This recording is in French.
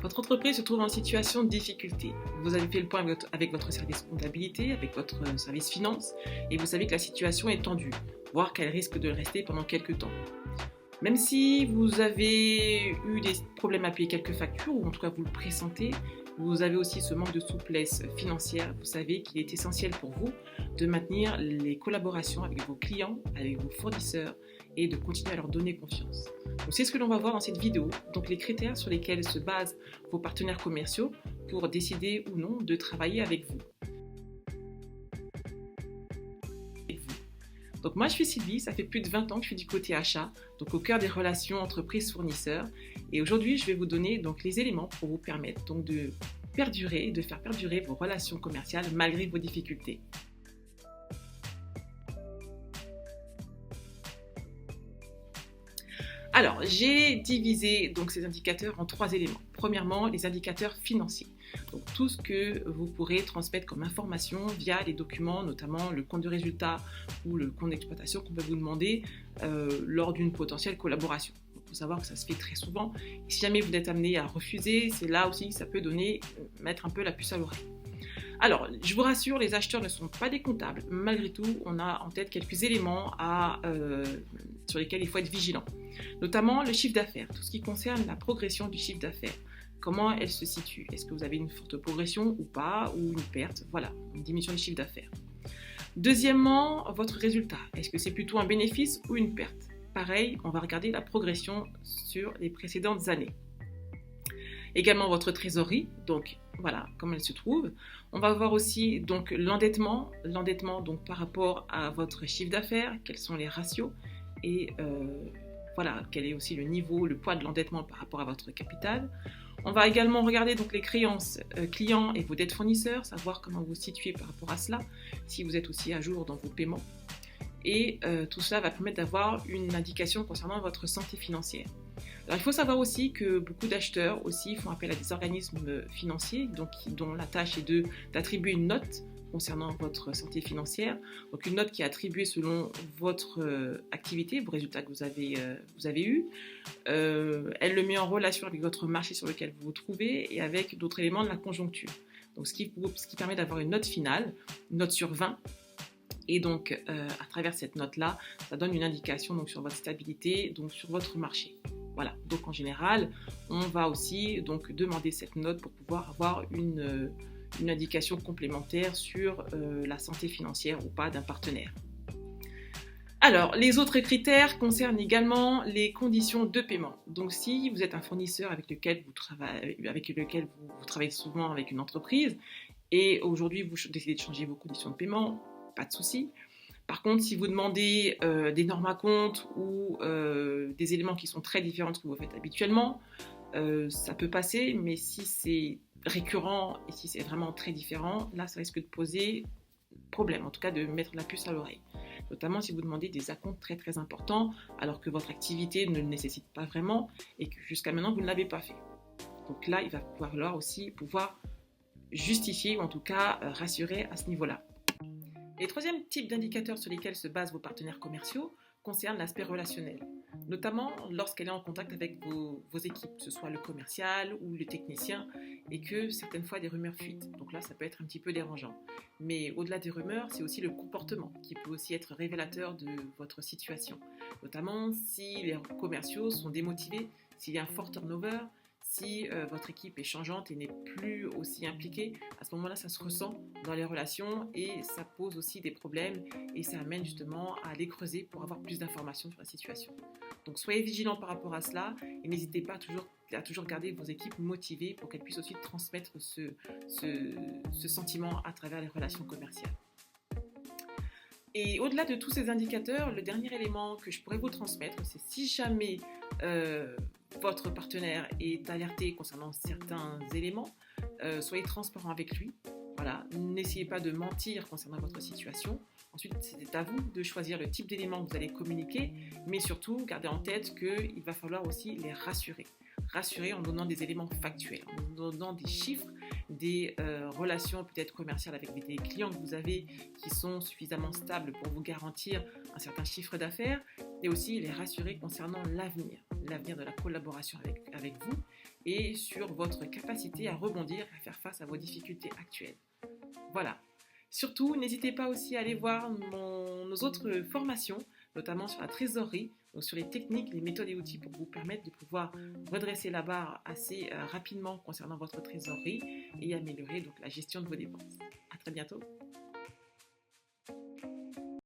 Votre entreprise se trouve en situation de difficulté. Vous avez fait le point avec votre service comptabilité, avec votre service finance, et vous savez que la situation est tendue, voire qu'elle risque de le rester pendant quelques temps. Même si vous avez eu des problèmes à payer quelques factures, ou en tout cas vous le pressentez, vous avez aussi ce manque de souplesse financière. Vous savez qu'il est essentiel pour vous de maintenir les collaborations avec vos clients, avec vos fournisseurs et de continuer à leur donner confiance. Donc c'est ce que l'on va voir dans cette vidéo, donc les critères sur lesquels se basent vos partenaires commerciaux pour décider ou non de travailler avec vous. Donc moi je suis Sylvie, ça fait plus de 20 ans que je suis du côté achat, donc au cœur des relations entreprises-fournisseurs. Et aujourd'hui je vais vous donner donc les éléments pour vous permettre donc de faire perdurer vos relations commerciales malgré vos difficultés. Alors, j'ai divisé donc ces indicateurs en 3 éléments. Premièrement, les indicateurs financiers. Donc, tout ce que vous pourrez transmettre comme information via les documents, notamment le compte de résultat ou le compte d'exploitation qu'on peut vous demander lors d'une potentielle collaboration. Il faut savoir que ça se fait très souvent. Et si jamais vous êtes amené à refuser, c'est là aussi que ça peut mettre un peu la puce à l'oreille. Alors, je vous rassure, les acheteurs ne sont pas des comptables. Malgré tout, on a en tête quelques éléments sur lesquels il faut être vigilant. Notamment le chiffre d'affaires, tout ce qui concerne la progression du chiffre d'affaires. Comment elle se situe? Est-ce que vous avez une forte progression ou pas, ou une perte? Voilà, une diminution du chiffre d'affaires. Deuxièmement, votre résultat. Est-ce que c'est plutôt un bénéfice ou une perte? Pareil, on va regarder la progression sur les précédentes années. Également votre trésorerie, donc voilà comment elle se trouve. On va voir aussi donc l'endettement donc par rapport à votre chiffre d'affaires, quels sont les ratios et voilà quel est aussi le niveau, le poids de l'endettement par rapport à votre capital. On va également regarder donc les créances clients et vos dettes fournisseurs, savoir comment vous vous situez par rapport à cela, si vous êtes aussi à jour dans vos paiements. Et tout cela va permettre d'avoir une indication concernant votre santé financière. Alors, il faut savoir aussi que beaucoup d'acheteurs aussi font appel à des organismes financiers dont la tâche est d'attribuer une note concernant votre santé financière. Donc une note qui est attribuée selon votre activité, vos résultats que vous avez eus. Elle le met en relation avec votre marché sur lequel vous vous trouvez et avec d'autres éléments de la conjoncture. Donc ce qui permet d'avoir une note finale, une note sur 20. Et donc, à travers cette note-là, ça donne une indication donc, sur votre stabilité, donc sur votre marché. Voilà, donc en général, on va aussi donc, demander cette note pour pouvoir avoir une indication complémentaire sur la santé financière ou pas d'un partenaire. Alors, les autres critères concernent également les conditions de paiement. Donc, si vous êtes un fournisseur avec lequel vous travaillez souvent avec une entreprise et aujourd'hui vous décidez de changer vos conditions de paiement, pas de souci. Par contre, si vous demandez des normes à compte ou des éléments qui sont très différents de ce que vous faites habituellement, ça peut passer, mais si c'est récurrent et si c'est vraiment très différent, là, ça risque de poser problème, en tout cas de mettre la puce à l'oreille. Notamment si vous demandez des acomptes très très importants, alors que votre activité ne le nécessite pas vraiment et que jusqu'à maintenant, vous ne l'avez pas fait. Donc là, il va falloir aussi pouvoir justifier ou en tout cas rassurer à ce niveau-là. Les troisième types d'indicateurs sur lesquels se basent vos partenaires commerciaux concernent l'aspect relationnel, notamment lorsqu'elle est en contact avec vos équipes, que ce soit le commercial ou le technicien, et que certaines fois des rumeurs fuitent. Donc là, ça peut être un petit peu dérangeant. Mais au-delà des rumeurs, c'est aussi le comportement qui peut aussi être révélateur de votre situation, notamment si les commerciaux sont démotivés, s'il y a un fort turnover, si votre équipe est changeante et n'est plus aussi impliquée, à ce moment-là, ça se ressent dans les relations et ça pose aussi des problèmes et ça amène justement à les creuser pour avoir plus d'informations sur la situation. Donc soyez vigilants par rapport à cela et n'hésitez pas à toujours garder vos équipes motivées pour qu'elles puissent aussi transmettre ce sentiment à travers les relations commerciales. Et au-delà de tous ces indicateurs, le dernier élément que je pourrais vous transmettre, c'est si jamais votre partenaire est alerté concernant certains éléments, soyez transparent avec lui. Voilà, n'essayez pas de mentir concernant votre situation. Ensuite, c'est à vous de choisir le type d'éléments que vous allez communiquer, mais surtout, gardez en tête qu'il va falloir aussi les rassurer. Rassurer en donnant des éléments factuels, en donnant des chiffres, des relations peut-être commerciales avec des clients que vous avez qui sont suffisamment stables pour vous garantir un certain chiffre d'affaires et aussi les rassurer concernant l'avenir de la collaboration avec vous et sur votre capacité à rebondir, à faire face à vos difficultés actuelles. Voilà. Surtout, n'hésitez pas aussi à aller voir nos autres formations, notamment sur la trésorerie, donc sur les techniques, les méthodes et outils pour vous permettre de pouvoir redresser la barre assez rapidement concernant votre trésorerie et améliorer donc la gestion de vos dépenses. À très bientôt.